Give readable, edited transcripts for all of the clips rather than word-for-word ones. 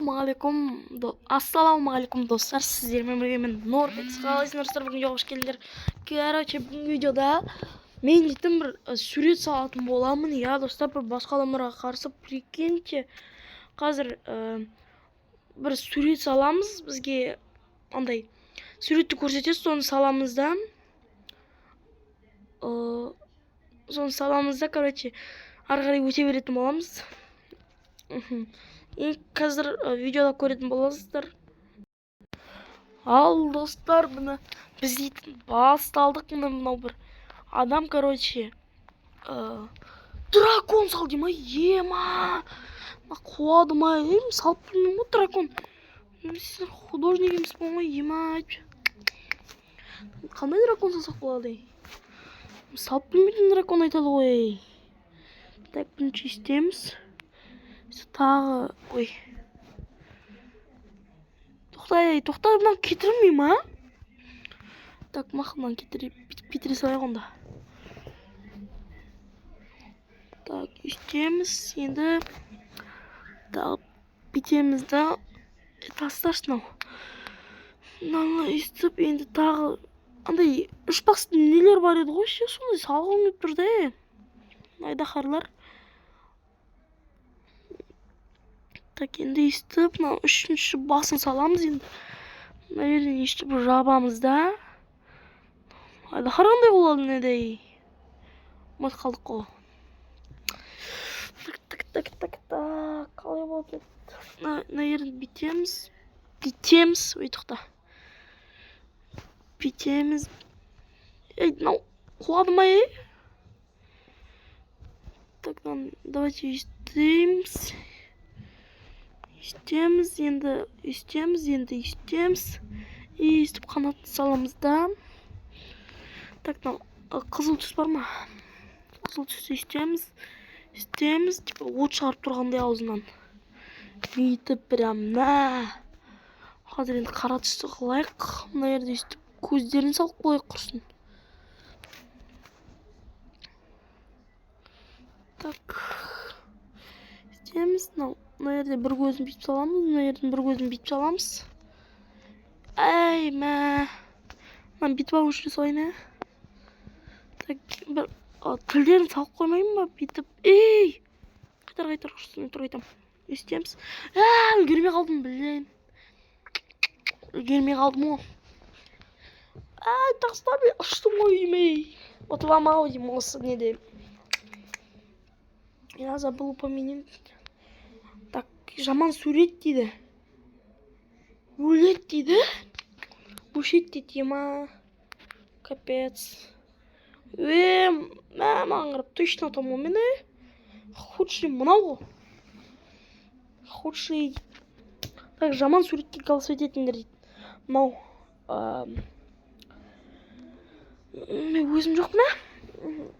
Ассалаумағалейкум достар, сіздермен бірге мен Нұрбек. Қалайсыңдар бүгінге қош келдіңдер. Короче, бүгінгі видеода мен дейтін бір сурет салатын боламын. Я достар, бір басқа адамдарға қарсы, прикиньте, қазір бір сурет саламыз. Бізге андай суретті көрсетеді, соны саламыз да. Короче, ары қарай өте беретін боламыз. Қазір видеода көретін боласыздар. Ал достар, мына біз дейтін басталдық. Мынау бір адам, короче, дракон сал дейм, ема қуады ма, салып білмеймін ғой дракон. Сіздер художник емес болма, ема. Қандай дракон салсақ болады? Салып білмейтін дракон айтады ғой. Так, бірінші істейміз. Тағы, ой. Тоқта, мынау кетірмей ма? Так, мақылдан кетіре салайық онда. Так, істейміз. Енді тағы бітеміз да. Тастаршы нау. Мынаны істіп, енді тағы андай үш бақсты нелер бар еді ғой, сондай салғым келіп тұрды. Айдахарлар. Так, енді істіп, мына үшінші басын саламыз енді. Мына жерден істіп жабамыз да. Айдахар қандай болады недей. Ұмыт қалдық қой. Так, қалай болады? Мына жерден бітеміз. Ой, тоқта. Бітеміз. Мынау құлады ма, Так, давайте істейміз. Істеміз, енді істеміз. И істіп қанатты саламыз да. Так, қызыл түс бар ма? Қызыл түсті істеміз. Типа, от шығарып тұрғандай аузынан. Бүйтіп, прям, Қазір енді қара түсті қылайық. Мына жерде істіп, көздерін салып қойық құрсын. Так, істеміз. Мына жерде бір көзін бүйтіп саламыз. Мына жерден бір көзін бүйтіп саламыз. Мен бүйтіп ау үшін салайын, Так, бір тілдерін салып қоймайын ба? Бүйтіп, Қайтар құрсын, тұр айтам. Істеміз. Үлгермей қалдым, білейін. Үлгермей қалдым ғой. Тақстар бе, ұштым ғой емей. Отыламау дейм осы неде. Я забыл поменять. Так, жаман сурет дейді. Өлет дейді. Өшет дейді, ема. Капец. Маған қарап, точно там о мені. Худший мынау ғой. Худший. Так, жаман суретке голосовать етіңдер дейді. Мынау. Мен өзім жоқ мына.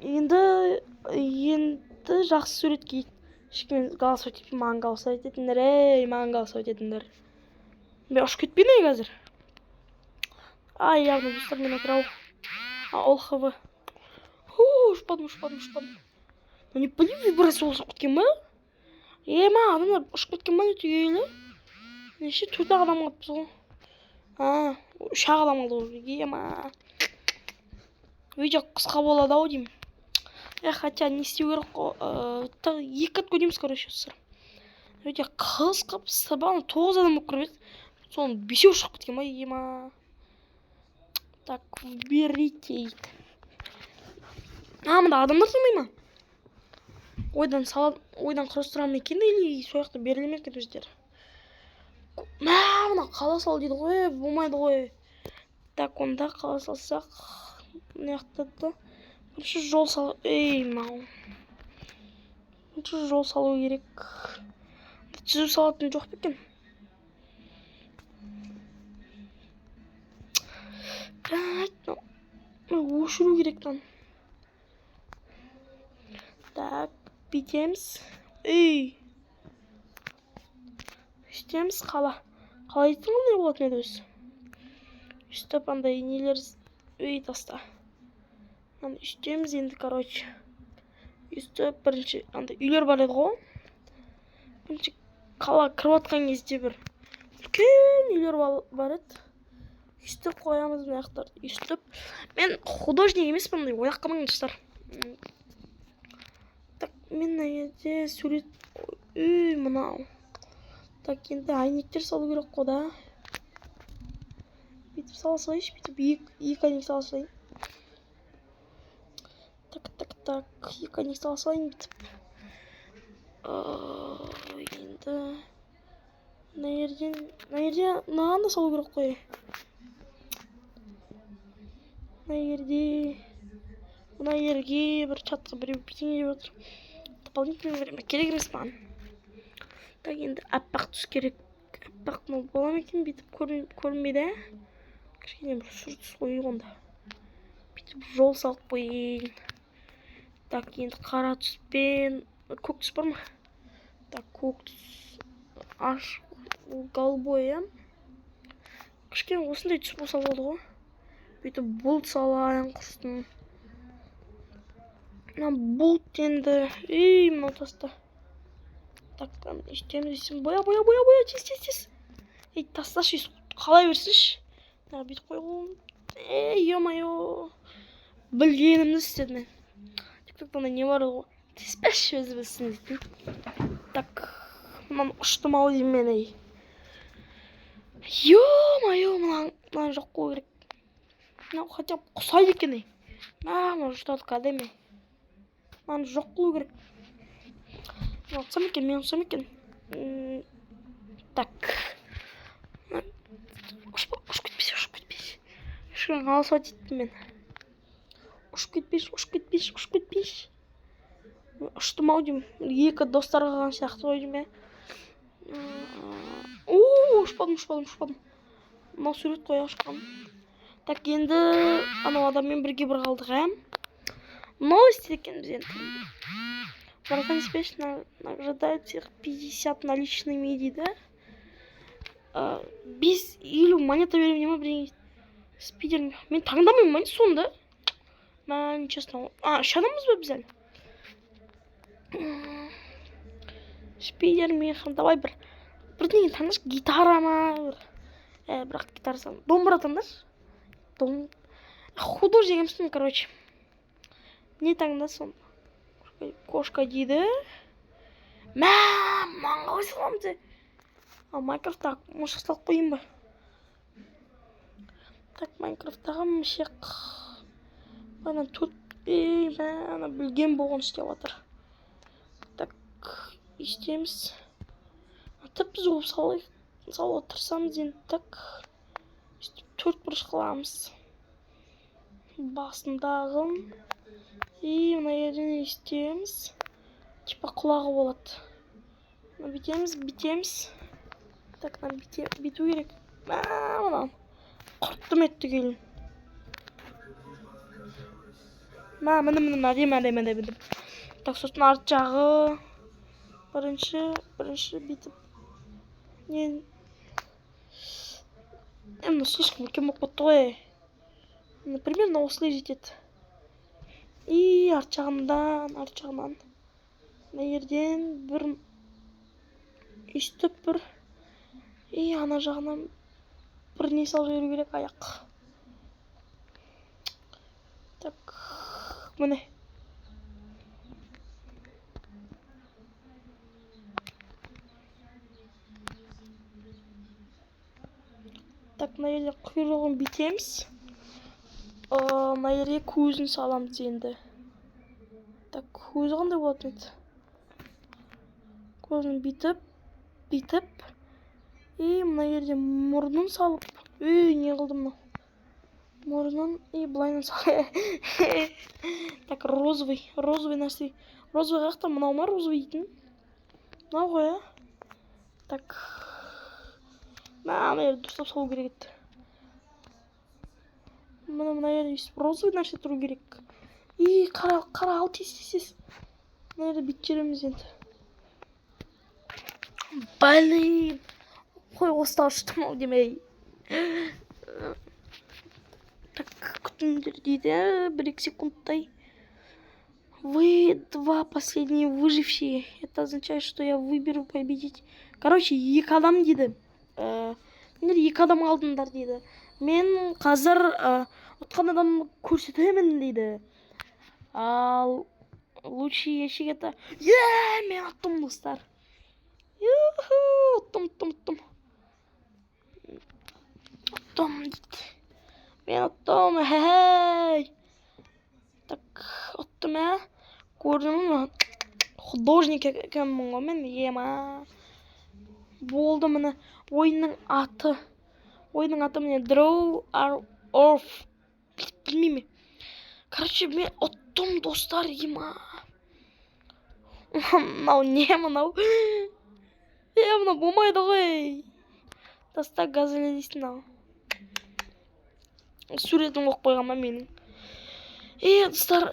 Енді жақсы суретке ешкімен голосовать етпей, маған голосовать етіңдер. Мен ұшып кетпейін қазір. Явно достар мен отырау. Ол хв. Ұшпадым. Не білім вибрация олсып кеткен ба? Адамдар ұшып кеткен ба? Түгейлі. Неше 4 адам қалыппыз ғой. 3 адам қалды ғой. Видео қысқа болады ау деймін. Хотя не істеу керек қой. 2 кат көдеміз, короче. Видео қысқа сабаны 9 адам болып кіріп еді. Соның 5-еу шығып кеткен ба? Так, вберите. Мында адамдар тұрмай ма? Ойдан құрастырамын екен, или сояқты берілме екен өздері. Мына қала сал дейді ғой, болмайды ғой. Так, онда қала салсақ. Не ақтады? Бірінші жол салу. Бірінші жол салу керек. Түзу салатын жоқ бекен. Өшіру керек тан. Так, бітеміз. Істеміз қала. Қалай еттің қандай болатын еді өзі? Үстіп андай нелер таста. Істеміз енді, короче. Үстіп бірінші андай үйлер бар еді ғой. Бірінші қала кіріп жатқан кезде бір үлкен үйлер бар еді. Үстіп қоямыз мына жақтарды. Үстіп. Мен художник емеспін, мындай ойлап қалмаңыздар. Так, мен мына жерде сурет мынау. Так, енді әйнектер салу керек қой да. Бүйтіп сала салайыншы, бүйтіп екі әйнек сала салайын. Так, екі әйнек сала салайын бүйтіп. Енді мына жерде мынаны да салу керек қой. Мына жерге бір чатқа біреу бірдеңе деп отыр. Дополнительное время керек емес маған. Так, енді аппақ түс керек. Аппақ бола ма екен, бүйтіп көрінбейді. Кішкене бір сұр түс қойып онда. Бүйтіп жол салып қойын. Так, енді қара түспен көк түс бар ма? Так, көк түс ашық голубой. Кішкене осындай түс болса болады ғой. Бүйтіп бұлт салайын құрсын. Бұлт енді мынау таста. Так, ештеміз боя, тез. Тасташы, қалай берсінші. Бүйтіп қойғым. Ё-моё. Білгенімді істедім мен. Тиктоктан не бар ғой. Теспеші өзі білсін дейтін. Так, мынаны ұштым ау деймін мен. Ё-моё, мынаны жоқ қой керек. Мынау хотя бы құсайды екен. Мынау жұтады кәдеме. Мынаны жоқ қылу керек. Мен ұқсам екен. Так. Ұшып кетпейші. Шыққан қалысыва дейті мен. Ұшып кетпейші. Ұштым ау деймін. Екі достарға қалған сияқты ой деймін. Ұшпадым. Мынау сурет қоя ұшқан. Так, енді анау адаммен бірге бір қалдық, Новости екен біз енді. Братан спеш награждает всех 50 наличными дейді. Біз 50 монета беремін ма бірдеңе. Спидер. Мен таңдамаймын монет сонда. Мен честно. Шанамыз ба біз әлі? Спидер механ. Давай бірдеңе таңдаш. Гитара ма? Бірақ гитарасан. Домбыра таңдаш. Художник емеспін, короче. Не таңдасын? Кошка дейді. Маған қалай саламын де. Майнкрафттағы мұшық салып қойын ба? Так, Майнкрафттағы мұшық. Бана төрт. Ана білген болған істеп отыр. Так, істейміз. Тіп біз олып салып отырсамыз енді. Так, төрт бұрыш қыламыз. Басындағын. Мына жерден істейміз. Типа құлағы болады. Бітеміз. Так, біту керек. Мынау. Құрттым етті келін. Мінім. Так, сосын арт жағы. Бірінші бітіп. Мына слишком үлкен болып кетті ғой. Например, осылай жетеді. Арт жағынан. Мына жерден бір үстіп бір. Ана жағынан бір не салып жіберу керек, аяқ. Так, міне. Так, мына жерде құйрығын бітеміз. Мына жерге көзін саламыз енді. Так, көзі қандай болады еді? Көзін бітіп. Мына жерде мұрнын салып. Не қылдым мұ? Мұрнын, бұлайнан салып. Так, розовый нәрсе. Розовый қақта мұнау ма розовый дейтін? Мұнау ғой, Так. Мына жерде дұрыстап салу керек еді. Мына жерде розовый нәрсе тұру керек. Қара ал тез. Мына жерде бит жереміз енді. Блин. Қой қостау ұштым ау демей. Так, күтіңдер дейді. 1-2 секундтай. Вы 2 последние выжившие. Это означает, что я выберу победить Короче, екі адам дейді. Мендер екі адам алдыңдар дейді. Мен қазір ұтқан адамды көрсетемін дейді. Ал лучший ящик это... мен ұттым, достар. Ұттым. Ұттым дейді. Мен ұттым, хей. Так, ұттым, көрдім ме? Художник екенмін ғой мен, ема. Болды міне ойынның аты. Ойынның аты міне Draw or Off. Білмейме. Короче, мен ұттым, достар, ема. Мынау не мынау? Мынау болмайды ғой. Таста газель дейсің ау. Суретім қойып қойғанма менің. Достар,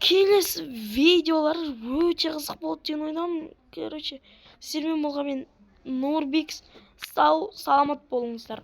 келесі видеолар өте қызық болады деген ойдамын. Короче, сіздермен болған мен Нурбикс. Сау, саламат болыңыздар.